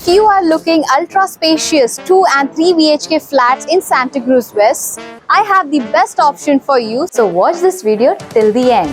If you are looking ultra spacious 2 and 3 BHK flats in Santa Cruz West, I have the best option for you. So watch this video till the end.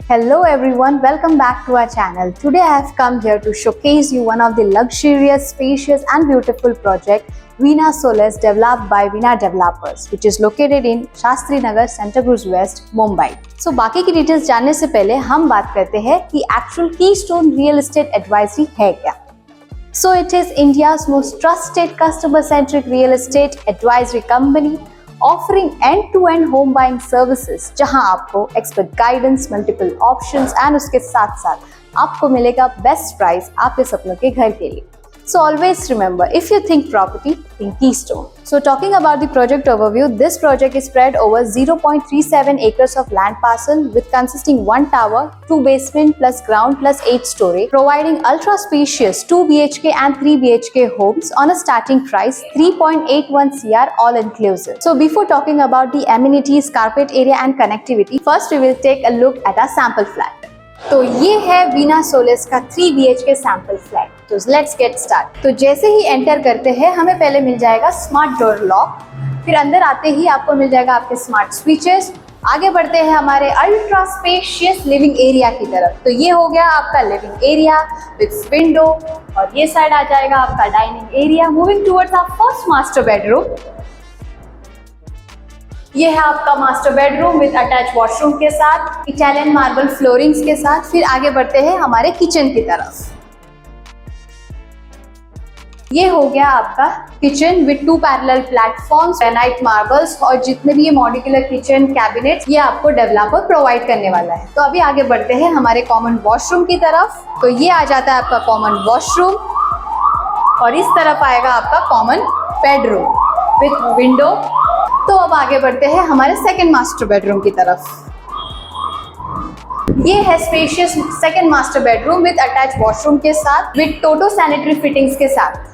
Hello everyone, welcome back to our channel. Today I have come here to showcase you one of the luxurious, spacious and beautiful project Veena Solace developed by Veena Developers, which is located in Shastri Nagar, Santa Cruz West, Mumbai. So बाकी की details जानने से पहले हम बात करते हैं कि actual keystone real estate advisory है क्या. So it is India's most trusted customer-centric real estate advisory company offering end-to-end home buying services, जहां आपको expert guidance, multiple options and उसके साथ साथ आपको मिलेगा बेस्ट प्राइस आपके सपनों के घर के लिए. So always remember, if you think property, think Keystone. So talking about the project overview, this project is spread over 0.37 acres of land parcel with consisting 1 tower, 2 basement plus ground plus 8 story, providing ultra spacious 2 BHK and 3 BHK homes on a starting price 3.81 CR all inclusive. So before talking about the amenities, carpet area and connectivity, first we will take a look at a sample flat. तो ये है Veena solace का 3 BHK sample flat. तो let's get start. तो जैसे ही enter करते हैं हमें पहले मिल जाएगा स्मार्ट डोर लॉक, फिर अंदर आते ही आपको मिल जाएगा आपके स्मार्ट स्विचेस. आगे बढ़ते हैं हमारे अल्ट्रा स्पेशियस लिविंग एरिया की तरफ. तो ये हो गया आपका लिविंग एरिया विद विंडो और ये साइड आ जाएगा आपका dining area. Moving towards our first master bedroom. ये है आपका master bedroom with attach washroom के साथ, इटालियन मार्बल फ्लोरिंग्स के साथ. फिर आगे बढ़ते हैं हमारे किचन की तरफ. ये हो गया आपका kitchen with 2 parallel platforms, granite marbles और जितने भी ये मॉड्यूलर किचन कैबिनेट ये आपको डेवलपर प्रोवाइड करने वाला है. तो अभी आगे बढ़ते हैं हमारे कॉमन वॉशरूम की तरफ. तो ये आ जाता है आपका कॉमन वॉशरूम और इस तरफ आएगा आपका कॉमन बेडरूम विद विंडो. तो अब आगे बढ़ते हैं हमारे सेकंड मास्टर बेडरूम की तरफ. ये है spacious second master bedroom with attach washroom के साथ विद टोटो सैनिटरी फिटिंग्स के साथ.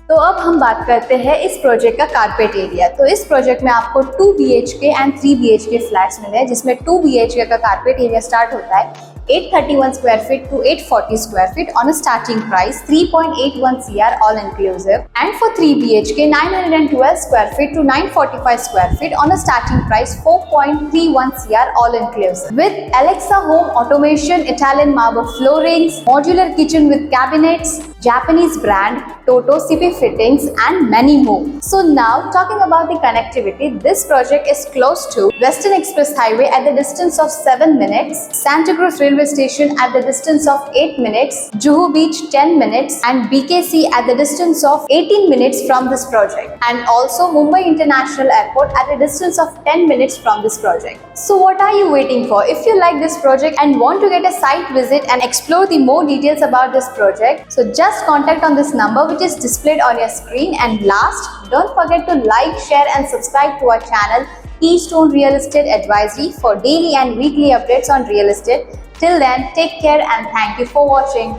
तो अब हम बात करते हैं इस प्रोजेक्ट का कारपेट एरिया. तो इस प्रोजेक्ट में आपको 2 BHK एंड 3 BHK फ्लैट्स मिले हैं, जिसमें 2 BHK का कारपेट एरिया स्टार्ट होता है 831 square feet to 840 square feet on a starting price 3.81 CR all inclusive, and for 3 BHK 912 square feet to 945 square feet on a starting price 4.31 CR all inclusive with Alexa home automation, Italian marble floorings, modular kitchen with cabinets, Japanese brand Toto CP fittings and many more. So now talking about the connectivity, this project is close to Western Express Highway at the distance of 7 minutes, Santa Cruz Railway Station at the distance of 8 minutes, Juhu Beach 10 minutes and BKC at the distance of 18 minutes from this project, and also Mumbai International Airport at the distance of 10 minutes from this project. So what are you waiting for? If you like this project and want to get a site visit and explore the more details about this project, so just contact on this number which is displayed on your screen. And last, don't forget to like, share and subscribe to our channel Keystone Real Estate Advisory for daily and weekly updates on real estate. Till then, take care and thank you for watching.